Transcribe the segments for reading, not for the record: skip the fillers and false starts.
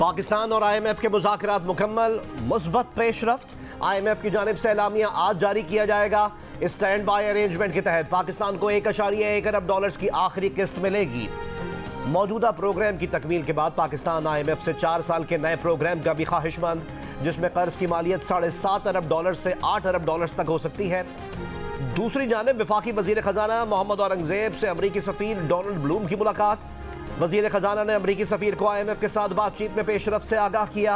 पाकिस्तान और IMF के मुज़ाकरात मुकम्मल, मुस्बत पेशरफ्त। IMF की जानिब से एलामिया आज जारी किया जाएगा। स्टैंड बाय अरेंजमेंट के तहत पाकिस्तान को 1.1 अरब डॉलर्स की आखिरी किस्त मिलेगी। मौजूदा प्रोग्राम की तकमील के बाद पाकिस्तान IMF से 4 साल के नए प्रोग्राम का भी ख्वाहिशमंद, जिसमें कर्ज की मालियत 7.5 अरब डॉलर से 8 अरब डॉलर्स तक हो सकती है। दूसरी जानिब वफाकी वजीर खजाना मोहम्मद औरंगजेब से अमरीकी सफीर डोनाल्ड ब्लूम की मुलाकात। वजीर खजाना ने अमरीकी सफीर को IMF के साथ बातचीत में पेशरफ्त से आगाह किया।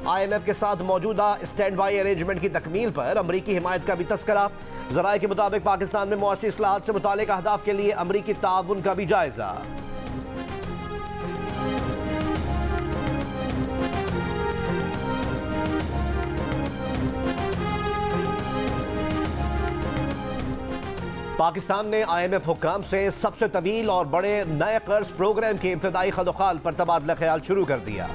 IMF के साथ मौजूदा स्टैंड बाई अरेंजमेंट की तकमील पर अमरीकी हिमायत का भी तस्करा। ज़राए के मुताबिक पाकिस्तान में मुआशी इस्लाहात से मुतालिक अहदाफ के लिए अमरीकी ताउन का भी जायजा। पाकिस्तान ने IMF हुक्काम से सबसे तवील और बड़े नए कर्ज प्रोग्राम के इब्तदाई खदोखाल पर तबादला ख्याल शुरू कर दिया।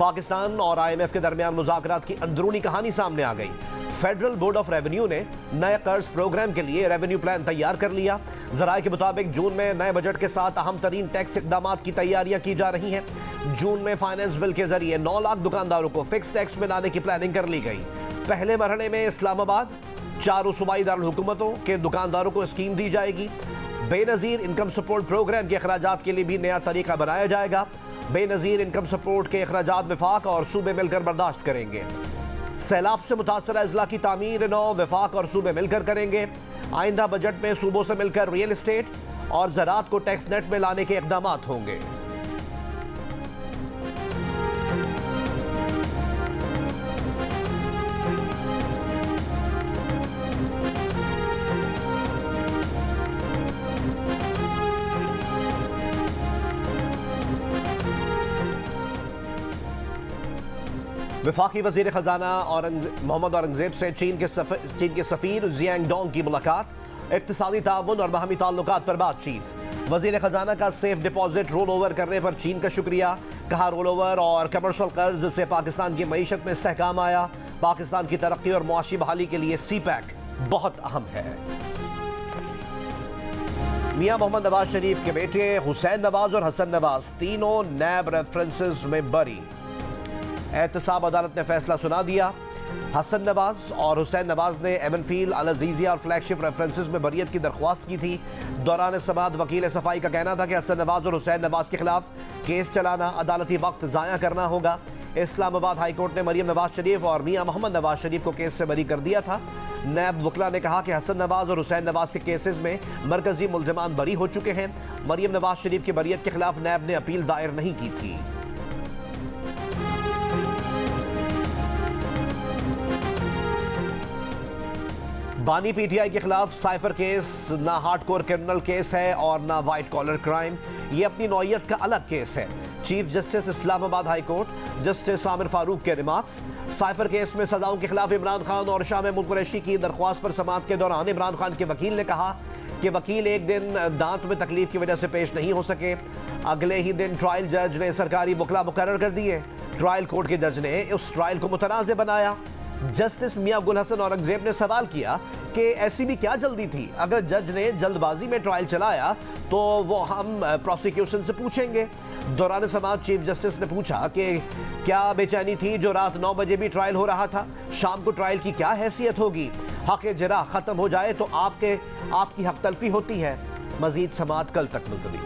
पाकिस्तान और IMF के दरमियान मुज़ाकरात की अंदरूनी कहानी सामने आ गई। फेडरल बोर्ड ऑफ रेवेन्यू ने नए कर्ज प्रोग्राम के लिए रेवेन्यू प्लान तैयार कर लिया। ज़राए के मुताबिक जून में नए बजट के साथ अहम तरीन टैक्स इकदाम की तैयारियां की जा रही हैं। जून में फाइनेंस बिल के जरिए 9 लाख दुकानदारों को फिक्स टैक्स में लाने की प्लानिंग कर ली गई। पहले मरहले में इस्लामाबाद, 4 सूबाई दारुल हुकूमतों के दुकानदारों को स्कीम दी जाएगी। बेनज़ीर इनकम सपोर्ट प्रोग्राम के अखराजात के लिए भी नया तरीका बनाया जाएगा। बेनज़ीर इनकम सपोर्ट के अखराजात वफाक और सूबे मिलकर बर्दाश्त करेंगे। सैलाब से मुतासर अजला की तामीर नौ वफाक और सूबे मिलकर करेंगे। आइंदा बजट में सूबों से मिलकर रियल एस्टेट और ज़राअत को टैक्स नेट में लाने के इक़दाम होंगे। वफाकी वजीर खजाना मोहम्मद औरंगजेब से चीन के सफीर जियांग डोंग की मुलाकात। इक्तिसादी ताउन और बाहमी ताल्लुकात पर बातचीत। वजीर खजाना का सेफ डिपॉजिट रोल ओवर करने पर चीन का शुक्रिया। कहा रोल ओवर और कमर्शल कर्ज से पाकिस्तान की मईशत में इस्तेहकाम आया। पाकिस्तान की तरक्की और मुआशी बहाली के लिए CPEC बहुत अहम है। मियां मोहम्मद नवाज शरीफ के बेटे हुसैन नवाज और हसन नवाज तीनों नैब रेफरेंसेस में बरी। एहतसाब अदालत ने फैसला सुना दिया। हसन नवाज और हुसैन नवाज ने एमनफील्ड, अल अजीजिया और फ्लैगशिप रेफरेंसेस में बरियत की दरख्वास्त की थी। दौरान समाअत वकील सफाई का कहना था कि हसन नवाज और हुसैन नवाज के खिलाफ केस चलाना अदालती वक्त ज़ाया करना होगा। इस्लामाबाद हाई कोर्ट ने मरियम नवाज शरीफ और मियां मोहम्मद नवाज शरीफ को केस से बरी कर दिया था। नैब वकला ने कहा कि हसन नवाज और हुसैन नवाज के केसेस में मरकजी मुल्ज़िमान बरी हो चुके हैं। मरियम नवाज शरीफ की बरियत के खिलाफ नैब ने अपील दायर नहीं की थी। बानी PTI के खिलाफ साइफर केस ना हार्डकोर क्रिमिनल केस है और ना वाइट कॉलर क्राइम। ये अपनी नौइयत का अलग केस है। Chief justice Islamabad high court justice Aamir Farooq के रिमार्क्स। साइफर केस में सजाओं के खिलाफ इमरान खान और शाह महमूद कुरैशी की दरख्वास्त पर समाअत के दौरान इमरान खान के वकील ने कहा कि वकील एक दिन दांत में तकलीफ की वजह से पेश नहीं हो सके। अगले ही दिन ट्रायल जज ने सरकारी वकला मुकर्रर कर दिए। ट्रायल कोर्ट के जज ने उस ट्रायल को मुतनाज़ बनाया। जस्टिस मियां गुल हसन औरंगजेब ने सवाल किया कि ऐसी भी क्या जल्दी थी? अगर जज ने जल्दबाजी में ट्रायल चलाया तो वो हम प्रोसिक्यूशन से पूछेंगे। दौरान समाअत चीफ जस्टिस ने पूछा कि क्या बेचैनी थी जो रात 9 बजे भी ट्रायल हो रहा था? शाम को ट्रायल की क्या हैसियत होगी? हक जरा ख़त्म हो जाए तो आपकी हक तलफी होती है। मजीद समाअत कल तक मुलतवी।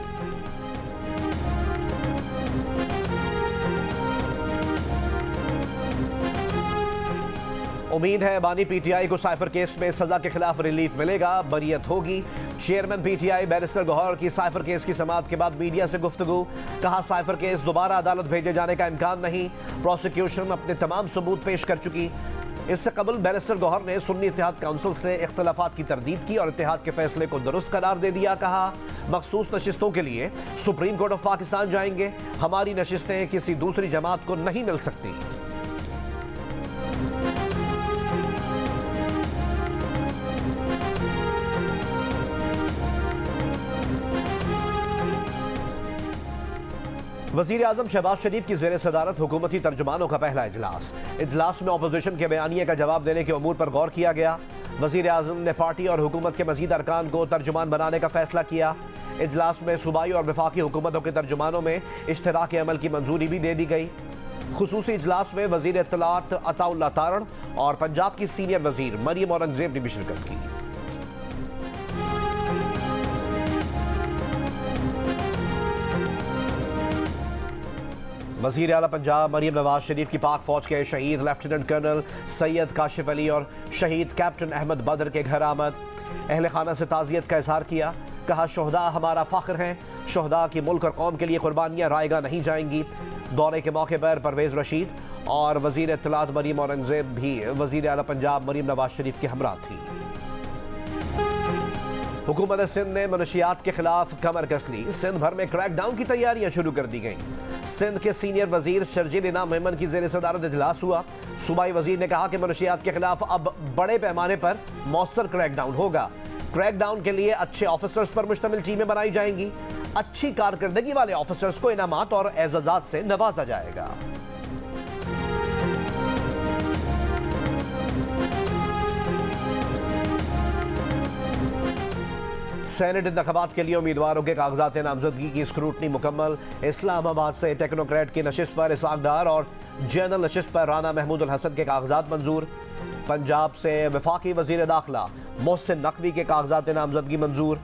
उम्मीद है बानी PTI को साइफर केस में सजा के खिलाफ रिलीफ मिलेगा, बरियत होगी। चेयरमैन PTI बैरिस्टर गौहर की साइफर केस की समाअत के बाद मीडिया से गुफ्तगू। कहा साइफर केस दोबारा अदालत भेजे जाने का इम्कान नहीं। प्रोसिक्यूशन अपने तमाम सबूत पेश कर चुकी। इससे कबल बैरिस्टर गौहर ने सुन्नी इत्तेहाद काउंसिल से इख्तलाफात की तरदीद की और इत्तेहाद के फैसले को दुरुस्त करार दे दिया। कहा मखसूस नशिस्तों के लिए सुप्रीम कोर्ट ऑफ पाकिस्तान जाएंगे। हमारी नशिस्तें किसी दूसरी जमात को नहीं मिल सकती। वज़ीर आज़म शहबाज शरीफ की ज़ेर सदारत हुकूमती तर्जुमानों का पहला इजलास में अपोजिशन के बयानिए का जवाब देने के उमूर पर गौर किया गया। वज़ीर आज़म ने पार्टी और हुकूमत के मज़ीद अरकान को तर्जुमान बनाने का फैसला किया। इजलास में सूबाई और वफाकी हुकूमतों के तर्जुमानों में इश्तराक अमल की मंजूरी भी दे दी गई। खुसूसी इजलास में वजीर इत्तलात अताउल्लाह तारण और पंजाब की सीनियर वजीर मरियम औरंगजेब ने भी शिरकत की। वजीर आला पंजाब मरियम नवाज शरीफ की पाक फौज के शहीद लेफ्टिनेंट कर्नल सैयद काशिफ अली और शहीद कैप्टन अहमद बदर के घर आमद। अहले खाना से ताज़ियत का इजहार किया। कहा शोहदा हमारा फ़ख्र हैं, शोहदा की मुल्क और कौम के लिए कुर्बानियाँ रायगा नहीं जाएंगी। दौरे के मौके पर परवेज़ रशीद और वज़ीर इत्तलात मरियम औरंगजेब भी वज़ीर आला पंजाब मरियम नवाज शरीफ के हमरा थी। हुकूमत सिंध ने मनशियात के खिलाफ कमर कस ली। सिंध भर में क्रैकडाउन की तैयारियां शुरू कर दी गईं। सिंध के सीनियर वजीर शर्जील इनाम मेमन की जेर सदारत इजलास हुआ। सूबाई वजीर ने कहा कि मनशियात के खिलाफ अब बड़े पैमाने पर मौसर क्रैकडाउन होगा। क्रैकडाउन के लिए अच्छे ऑफिसर्स पर मुश्तमिल टीमें बनाई जाएंगी। अच्छी कारकर्दगी वाले ऑफिसर्स को इनामात और एजाजात से नवाजा जाएगा। सेनेट इंतखाबात के लिए उम्मीदवारों के कागजात नामजदगी की स्क्रूटनी मुकम्मल। इस्लामाबाद से टेक्नोक्रेट की नशिस्त पर इसाक डार और जनरल नशिस्त पर राना महमूद उल हसन के कागजात मंजूर। पंजाब से वफाकी वजीर दाखिला मोहसिन नकवी के कागजात नामजदगी मंजूर।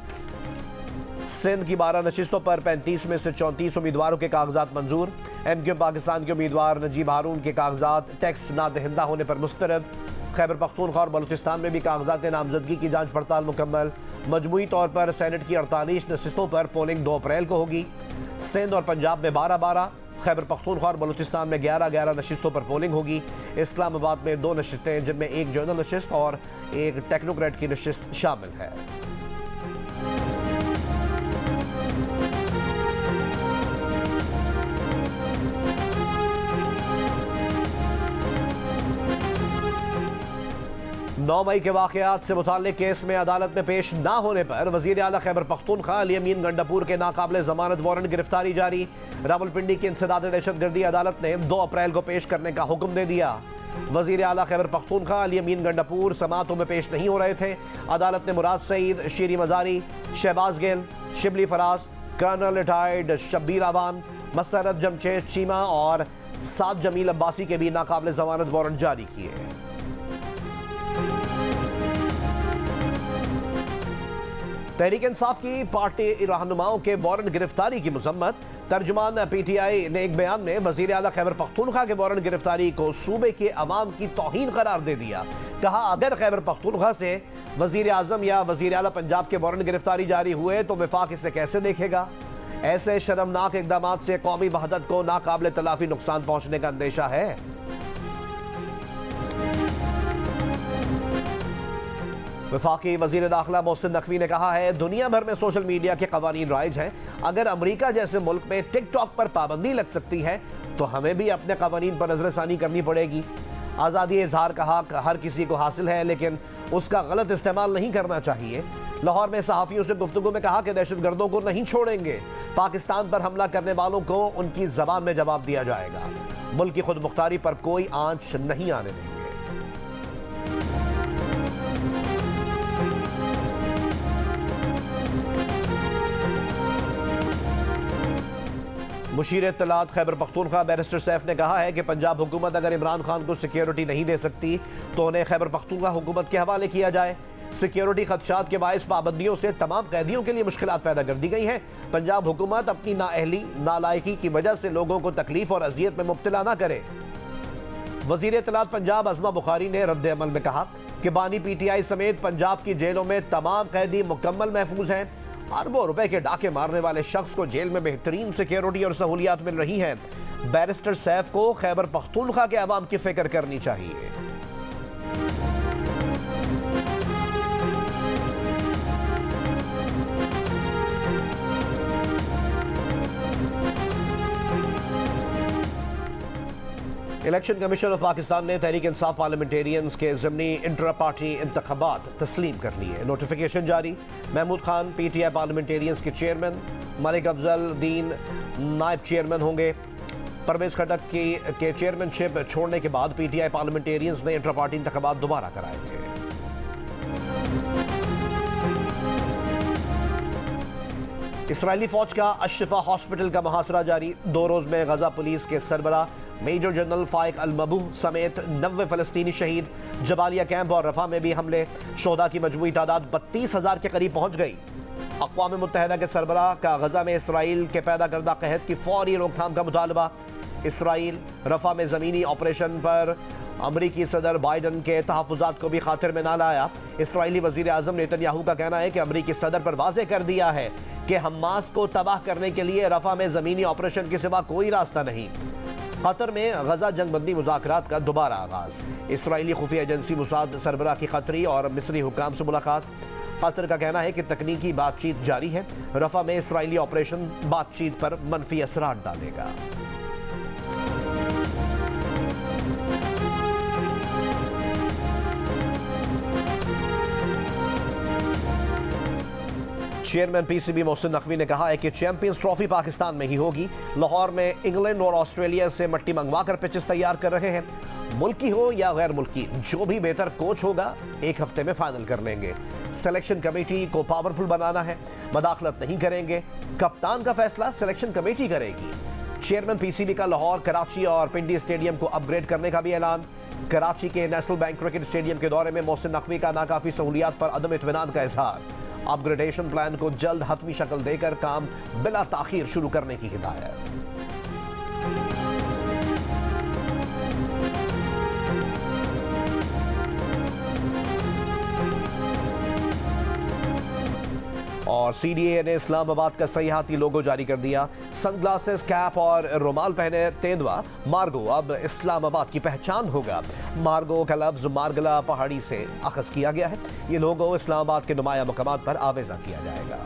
सिंध की 12 नशिस्तों पर 35 में से 34 उम्मीदवारों के कागजात मंजूर। MQ पाकिस्तान के उम्मीदवार नजीब हारून के कागजात टैक्स ना दहिंदा होने पर मुस्तरद। खैबर पख्तूनख्वा और बलूचिस्तान में भी कागजात नामजदगी की जांच पड़ताल मुकम्मल। मजमूई तौर पर सेनेट की 48 नशिस्तों पर पोलिंग 2 अप्रैल को होगी। सिंध और पंजाब में 12-12, खैबर पख्तूनख्वा और बलूचिस्तान में 11-11 नशिस्तों पर पोलिंग होगी। इस्लामाबाद में 2 नशिस्तें जिनमें एक जनरल नशिस्त और एक टेक्नोक्रेट की नशिस्त शामिल है। नौ मई के वाकयात से मुताल्लिक केस में अदालत में पेश ना होने पर वजीर आला खैबर पख्तूनख्वा अली अमीन गंडापुर के नाकाबिले जमानत वारंट गिरफ्तारी जारी। रावलपिंडी की इंसदाद दहशतगर्दी अदालत ने 2 अप्रैल को पेश करने का हुक्म दे दिया। वजीर आला खैबर पख्तूनख्वा अली अमीन गंडापुर समातों में पेश नहीं हो रहे थे। अदालत ने मुराद सईद, शीरी मजारी, शहबाज गिल, शिबली फराज, कर्नल रिटायर्ड शब्बीर आवान, मसरत जमशेद चीमा और साद जमील अब्बासी के भी नाकाबिले जमानत वारंट जारी किए। तहरीक इंसाफ की पार्टी रहनुमाओं के वारंट गिरफ्तारी की मजम्मत। तर्जुमान PTI ने एक बयान में वजीर आला खैबर पख्तूनख्वा के वारंट गिरफ्तारी को सूबे के अवाम की तौहीन करार दे दिया। कहा अगर खैबर पख्तूनख्वा से वजीर आजम या वजीर आला पंजाब के वारंट गिरफ्तारी जारी हुए तो वफाक इसे कैसे देखेगा। ऐसे शर्मनाक इकदाम से कौमी वहदत को नाकाबिल तलाफी नुकसान पहुंचने का अंदेशा है। वफाकी वजीर दाखिला मोहसिन नकवी ने कहा है दुनिया भर में सोशल मीडिया के कवानीन राइज हैं। अगर अमरीका जैसे मुल्क में टिकटॉक पर पाबंदी लग सकती है तो हमें भी अपने कवानीन पर नजरसानी करनी पड़ेगी। आज़ादी इजहार का हक हर किसी को हासिल है लेकिन उसका गलत इस्तेमाल नहीं करना चाहिए। लाहौर में सहाफ़ियों से गुफ्तगू में कहा कि दहशतगर्दों को नहीं छोड़ेंगे। पाकिस्तान पर हमला करने वालों को उनकी ज़बान में जवाब दिया जाएगा। मुल्क की खुद मुख्तारी पर कोई आंच नहीं आने देंगे। मुशीर इत्तलात खैबर पख्तूनख्वा बैरिस्टर सैफ ने कहा है कि पंजाब हुकूमत अगर इमरान खान को सिक्योरिटी नहीं दे सकती तो उन्हें खैबर पख्तूनख्वा हुकूमत के हवाले किया जाए। सिक्योरिटी खदशात के बायस पाबंदियों से तमाम कैदियों के लिए मुश्किलात पैदा कर दी गई हैं। पंजाब हुकूमत अपनी नाअहली नालायकी की वजह से लोगों को तकलीफ और अजियत में मुब्तला ना करे। वजीर इत्तलात पंजाब अज़मा बुखारी ने रद्द अमल में कहा कि बानी PTI समेत पंजाब की जेलों में तमाम कैदी मुकम्मल महफूज हैं। अरबों रुपए के डाके मारने वाले शख्स को जेल में बेहतरीन सिक्योरिटी और सहूलियात मिल रही हैं। बैरिस्टर सैफ को खैबर पख्तूनख्वा के अवाम की फिक्र करनी चाहिए। इलेक्शन कमीशन ऑफ पाकिस्तान ने तहरीक इंसाफ पार्लियामेंटेरियंस के ज़िमनी इंट्रा पार्टी इंतखाबात तस्लीम कर लिए। नोटिफिकेशन जारी। महमूद खान PTI पार्लियामेंटेरियंस के चेयरमैन, मलिक अफजल दीन नायब चेयरमैन होंगे। परवेज खटक के चेयरमैनशिप छोड़ने के बाद PTI पार्लियामेंटेरियंस ने इंट्रा पार्टी इंतखाबात दोबारा कराए थे। इसराइली फौज का अशफा हॉस्पिटल का मुहासरा जारी। 2 रोज में गजा पुलिस के सरबरा मेजर जनरल फाइक अल-मबूह समेत 90 फलस्तीनी शहीद। जबालिया कैंप और रफा में भी हमले। शोहदा की मजमूई तादाद 32,000 के करीब पहुंच गई। अक़वाम मुत्तहिदा के सरबरा का गजा में इसराइल के पैदा करदा कहत की फौरी रोकथाम का मुतालबा। इसराइल रफा में ज़मीनी ऑपरेशन पर अमरीकी सदर बाइडन के तहफ़्फ़ुज़ात को भी खातिर में ना लाया। इसराइली वज़ीर आज़म नेतन्याहू का कहना है कि अमरीकी सदर पर वाज़े कर दिया है कि हमास को तबाह करने के लिए रफा में ज़मीनी ऑपरेशन के सिवा कोई रास्ता नहीं। कतर में गजा जंगबंदी मुज़ाकरात का दोबारा आगाज़। इसराइली खुफिया एजेंसी मुसाद सरबरा की कतरी और मिस्री हुक्काम से मुलाकात। कतर का कहना है कि तकनीकी बातचीत जारी है। रफा में इसराइली ऑपरेशन बातचीत पर मनफी असरात डालेगा। चेयरमैन पीसीबी मोहसिन नकवी ने कहा है कि चैंपियंस ट्रॉफी पाकिस्तान में ही होगी। लाहौर में इंग्लैंड और ऑस्ट्रेलिया से मिट्टी मंगवाकर पिचेस तैयार कर रहे हैं। मुल्की हो या गैर मुल्की, जो भी बेहतर कोच होगा 1 हफ्ते में फाइनल कर लेंगे। सिलेक्शन कमेटी को पावरफुल बनाना है, मदाखलत नहीं करेंगे। कप्तान का फैसला सिलेक्शन कमेटी करेगी। चेयरमैन पीसीबी का लाहौर, कराची और पिंडी स्टेडियम को अपग्रेड करने का भी ऐलान। कराची के नेशनल बैंक क्रिकेट स्टेडियम के दौरे में मोहसिन नकवी का नाकाफी सहूलियात पर अदम इत्मीनान का इजहार। अपग्रेडेशन प्लान को जल्द हतमी शक्ल देकर काम बिला ताखीर शुरू करने की हिदायत। और सीडीए ने इस्लामाबाद का सयाहती लोगो जारी कर दिया। सनग्लासेस, कैप और रुमाल पहने तेंदुआ मार्गो अब इस्लामाबाद की पहचान होगा। मार्गो का लफ्ज मार्गला पहाड़ी से अखज़ किया गया है। ये लोगो इस्लामाबाद के नुमाया मकामात पर आवेजा किया जाएगा।